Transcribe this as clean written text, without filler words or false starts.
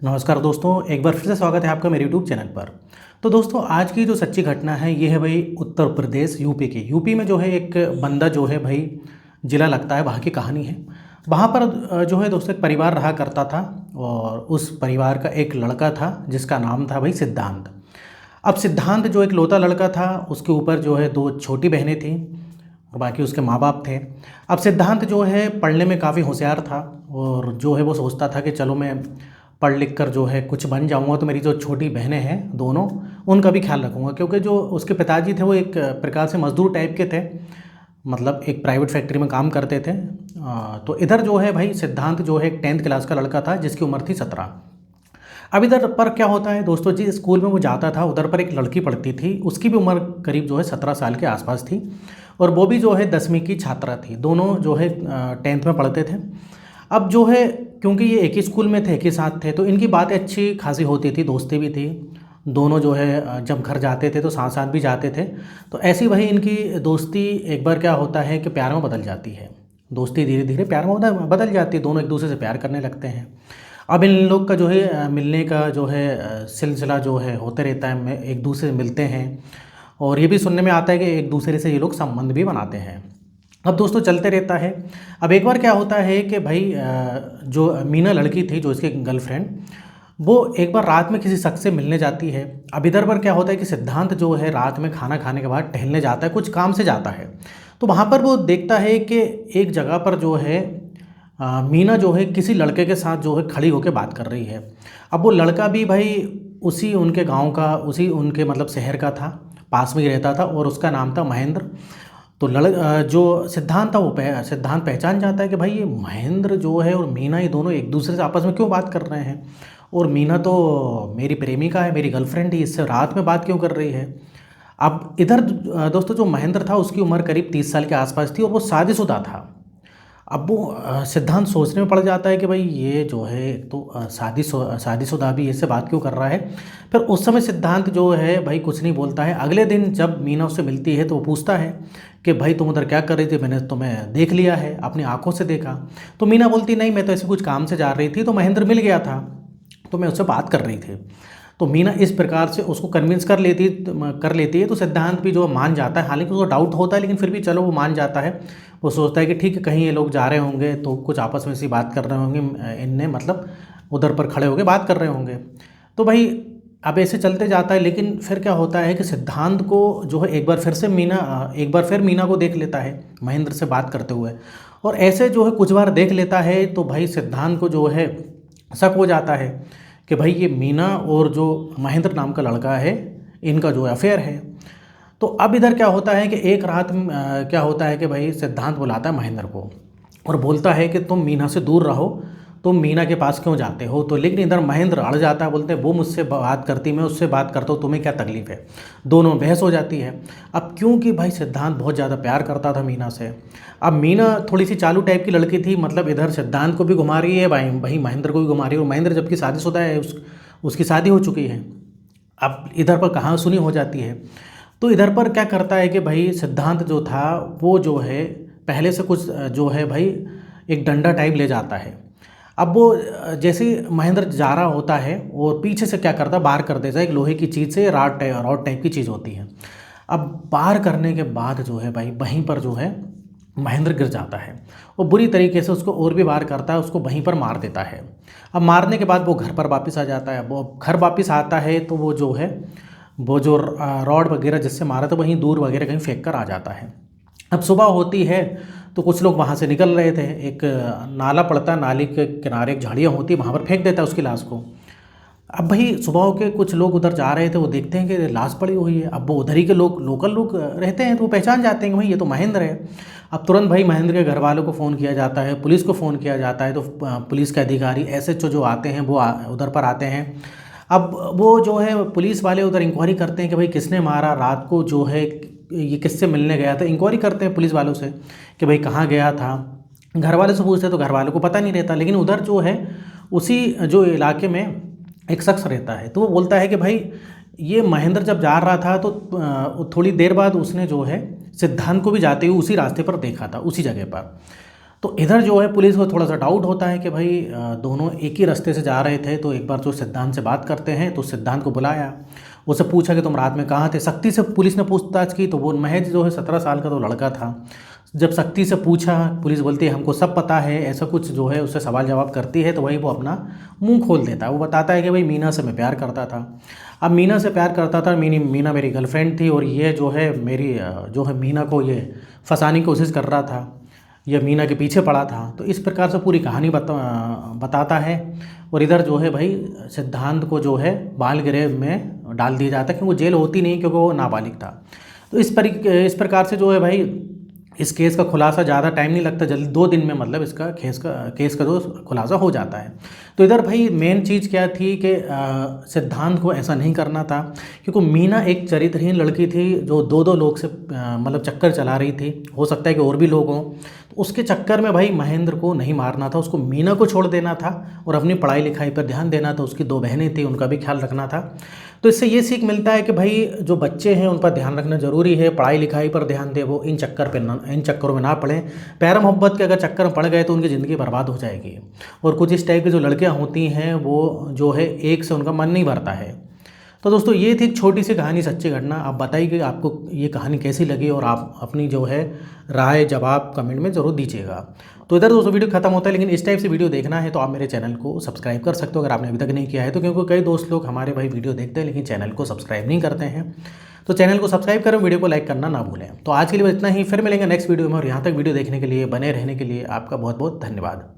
नमस्कार दोस्तों, एक बार फिर से स्वागत है आपका मेरे यूट्यूब चैनल पर। तो दोस्तों, आज की जो सच्ची घटना है ये है भाई उत्तर प्रदेश यूपी की। यूपी में जो है एक बंदा जो है भाई ज़िला लगता है, वहाँ की कहानी है। वहाँ पर जो है दोस्तों एक परिवार रहा करता था और उस परिवार का एक लड़का था जिसका नाम था भाई सिद्धांत। अब सिद्धांत जो एक लौता लड़का था, उसके ऊपर जो है दो छोटी बहनें थीं और बाकी उसके माँ बाप थे। अब सिद्धांत जो है पढ़ने में काफ़ी होशियार था और जो है वो सोचता था कि चलो मैं पढ़ लिख कर जो है कुछ बन जाऊंगा तो मेरी जो छोटी बहनें हैं दोनों, उनका भी ख्याल रखूंगा। क्योंकि जो उसके पिताजी थे वो एक प्रकार से मजदूर टाइप के थे, मतलब एक प्राइवेट फैक्ट्री में काम करते थे। तो इधर जो है भाई सिद्धांत जो है एक 10th क्लास का लड़का था जिसकी उम्र थी 17। अब इधर पर क्या होता है दोस्तों, जिस स्कूल में वो जाता था उधर पर एक लड़की पढ़ती थी, उसकी भी उम्र करीब जो है 17 साल के आसपास थी और वो भी जो है 10वीं की छात्रा थी। दोनों जो है 10th में पढ़ते थे। अब जो है क्योंकि ये एक ही स्कूल में थे, एक ही साथ थे, तो इनकी बातें अच्छी खासी होती थी, दोस्ती भी थी। दोनों जो है जब घर जाते थे तो साथ साथ भी जाते थे। तो ऐसी वही इनकी दोस्ती एक बार क्या होता है कि प्यार में बदल जाती है। दोस्ती धीरे धीरे प्यार में बदल जाती है, दोनों एक दूसरे से प्यार करने लगते हैं। अब इन लोग का जो है मिलने का जो है सिलसिला जो है होते रहता है, एक दूसरे से मिलते हैं और ये भी सुनने में आता है कि एक दूसरे से ये लोग संबंध भी बनाते हैं। अब दोस्तों चलते रहता है। अब एक बार क्या होता है कि भाई जो मीना लड़की थी, जो इसकी गर्लफ्रेंड, वो एक बार रात में किसी शख्स से मिलने जाती है। अब इधर पर क्या होता है कि सिद्धांत जो है रात में खाना खाने के बाद टहलने जाता है, कुछ काम से जाता है। तो वहाँ पर वो देखता है कि एक जगह पर जो है मीना जो है किसी लड़के के साथ जो है खड़ी होकर बात कर रही है। अब वो लड़का भी भाई उसी उनके गांव का, उसी उनके मतलब शहर का था, पास में ही रहता था और उसका नाम था महेंद्र। तो जो सिद्धांत था वो सिद्धांत पहचान जाता है कि भाई ये महेंद्र जो है और मीना, ये दोनों एक दूसरे से आपस में क्यों बात कर रहे हैं, और मीना तो मेरी प्रेमिका है, मेरी गर्लफ्रेंड ही, इससे रात में बात क्यों कर रही है। अब इधर दोस्तों जो महेंद्र था उसकी उम्र करीब 30 साल के आसपास थी और वो शादीशुदा था। अब वो सिद्धांत सोचने में पड़ जाता है कि भाई ये जो है तो शादीशुदा भी इससे बात क्यों कर रहा है। फिर उस समय सिद्धांत जो है भाई कुछ नहीं बोलता है। अगले दिन जब मीना उससे मिलती है तो वो पूछता है कि भाई तुम उधर क्या कर रही थी, मैंने तुम्हें देख लिया है, अपनी आंखों से देखा। तो मीना बोलती नहीं, मैं तो ऐसे कुछ काम से जा रही थी, तो महेंद्र मिल गया था तो मैं उससे बात कर रही थी। तो मीना इस प्रकार से उसको कन्विंस कर लेती है। तो सिद्धांत भी जो मान जाता है, हालांकि उसको डाउट होता है लेकिन फिर भी चलो वो मान जाता है। वो सोचता है कि ठीक है, कहीं ये लोग जा रहे होंगे तो कुछ आपस में सी बात कर रहे होंगे, इनने मतलब उधर पर खड़े होकर बात कर रहे होंगे। तो भाई अब ऐसे चलते जाता है। लेकिन फिर क्या होता है कि सिद्धांत को जो है एक बार फिर मीना को देख लेता है महेंद्र से बात करते हुए। और ऐसे जो है कुछ बार देख लेता है तो भाई सिद्धांत को जो है शक हो जाता है कि भाई ये मीना और जो महेंद्र नाम का लड़का है, इनका जो अफेयर है। तो अब इधर क्या होता है कि एक रात में क्या होता है कि भाई सिद्धांत बुलाता है महेंद्र को और बोलता है कि तुम मीना से दूर रहो, तुम मीना के पास क्यों जाते हो। तो लेकिन इधर महेंद्र अड़ जाता है, बोलते हैं वो मुझसे बात करती, मैं उससे बात करता हूँ, तुम्हें क्या तकलीफ है। दोनों बहस हो जाती है। अब क्योंकि भाई सिद्धांत बहुत ज़्यादा प्यार करता था मीना से। अब मीना थोड़ी सी चालू टाइप की लड़की थी, मतलब इधर सिद्धांत को भी घुमा रही है, भाई भाई महेंद्र को भी घुमा रही है। और महेंद्र जबकि शादीशुदा है, उसकी शादी हो चुकी है। अब इधर पर कहाँ सुनी हो जाती है। तो इधर पर क्या करता है कि भाई सिद्धांत जो था वो जो है पहले से कुछ जो है भाई एक डंडा टाइप ले जाता है। अब वो जैसे ही महेंद्र जा रहा होता है और पीछे से क्या करता है, बाहर कर देता है एक लोहे की चीज़ से, रॉड टाइप की चीज़ होती है। अब बाहर करने के बाद जो है भाई वहीं पर जो है महेंद्र गिर जाता है। वो बुरी तरीके से उसको और भी बाहर करता है, उसको वहीं पर मार देता है। अब मारने के बाद वो घर पर वापस आ जाता है। वो घर वापस आता है तो वो जो है वो जो रॉड वगैरह जिससे मारा था वहीं दूर वगैरह कहीं फेंक कर आ जाता है। अब सुबह होती है तो कुछ लोग वहाँ से निकल रहे थे, एक नाला पड़ता है, नाली के किनारे एक झाड़ियाँ होती है, वहाँ पर फेंक देता है उसकी लाश को। अब भाई सुबह के कुछ लोग उधर जा रहे थे, वो देखते हैं कि लाश पड़ी हुई है। अब वो उधर ही के लोग, लोकल लोग रहते हैं, तो वो पहचान जाते हैं कि भाई ये तो महेंद्र है। अब तुरंत भाई महेंद्र के घर वालों को फ़ोन किया जाता है, पुलिस को फ़ोन किया जाता है। तो पुलिस के अधिकारी एसएचओ जो आते हैं वो उधर पर आते हैं। अब वो जो है पुलिस वाले उधर इंक्वायरी करते हैं कि भाई किसने मारा, रात को जो है ये किससे मिलने गया था। इंक्वायरी करते हैं पुलिस वालों से कि भाई कहाँ गया था। घर वाले से पूछते हैं तो घर वालों को पता नहीं रहता। लेकिन उधर जो है उसी जो इलाके में एक शख्स रहता है, तो वो बोलता है कि भाई ये महेंद्र जब जा रहा था तो थोड़ी देर बाद उसने जो है सिद्धांत को भी जाते हुए उसी रास्ते पर देखा था, उसी जगह पर। तो इधर जो है पुलिस को थोड़ा सा डाउट होता है कि भाई दोनों एक ही रास्ते से जा रहे थे। तो एक बार जो सिद्धांत से बात करते हैं तो सिद्धांत को बुलाया, उससे पूछा कि तुम रात में कहाँ थे। शक्ति से पुलिस ने पूछताछ की तो वो महज जो है 17 साल का तो लड़का था। जब शक्ति से पूछा, पुलिस बोलती है हमको सब पता है, ऐसा कुछ जो है उससे सवाल जवाब करती है, तो वही वो अपना मुंह खोल देता है। वो बताता है कि भाई मीना से मैं प्यार करता था। अब मीना से प्यार करता था, मीना मेरी गर्लफ्रेंड थी और ये जो है मेरी जो है मीना को ये फंसाने की कोशिश कर रहा था, ये मीना के पीछे पड़ा था। तो इस प्रकार से पूरी कहानी बताता है। और इधर जो है भाई सिद्धांत को जो है बाल गृह में डाल दिया जाता है, क्योंकि वो जेल होती नहीं, क्योंकि वो नाबालिग था। तो इस प्रकार से जो है भाई इस केस का खुलासा ज़्यादा टाइम नहीं लगता, जल्दी 2 दिन में मतलब इसका केस का जो खुलासा हो जाता है। तो इधर भाई मेन चीज़ क्या थी कि सिद्धांत को ऐसा नहीं करना था, क्योंकि मीना एक चरित्रहीन लड़की थी जो 2-2 लोग से मतलब चक्कर चला रही थी। हो सकता है कि और भी लोग हों, तो उसके चक्कर में भाई महेंद्र को नहीं मारना था, उसको मीना को छोड़ देना था और अपनी पढ़ाई लिखाई पर ध्यान देना था। उसकी 2 बहनें थी, उनका भी ख्याल रखना था। तो इससे ये सीख मिलता है कि भाई जो बच्चे हैं उन पर ध्यान रखना ज़रूरी है, पढ़ाई लिखाई पर ध्यान दें, वो इन चक्करों में ना पड़ें। प्यार मोहब्बत के अगर चक्कर में पड़ गए तो उनकी ज़िंदगी बर्बाद हो जाएगी। और कुछ इस टाइप की जो लड़कियां होती हैं वो जो है एक से उनका मन नहीं भरता है। तो दोस्तों ये थी एक छोटी सी कहानी, सच्ची घटना। आप बताइए कि आपको ये कहानी कैसी लगी और आप अपनी जो है राय जवाब कमेंट में ज़रूर दीजिएगा। तो इधर दोस्तों वीडियो खत्म होता है, लेकिन इस टाइप से वीडियो देखना है तो आप मेरे चैनल को सब्सक्राइब कर सकते हो अगर आपने अभी तक नहीं किया है तो, क्योंकि कई दोस्त लोग हमारे भाई वीडियो देखते हैं लेकिन चैनल को सब्सक्राइब नहीं करते हैं। तो चैनल को सब्सक्राइब करें, वीडियो को लाइक करना ना भूलें। तो आज के लिए बस इतना ही, फिर मिलेंगे नेक्स्ट वीडियो में। और यहाँ तक वीडियो देखने के लिए, बने रहने के लिए आपका बहुत बहुत धन्यवाद।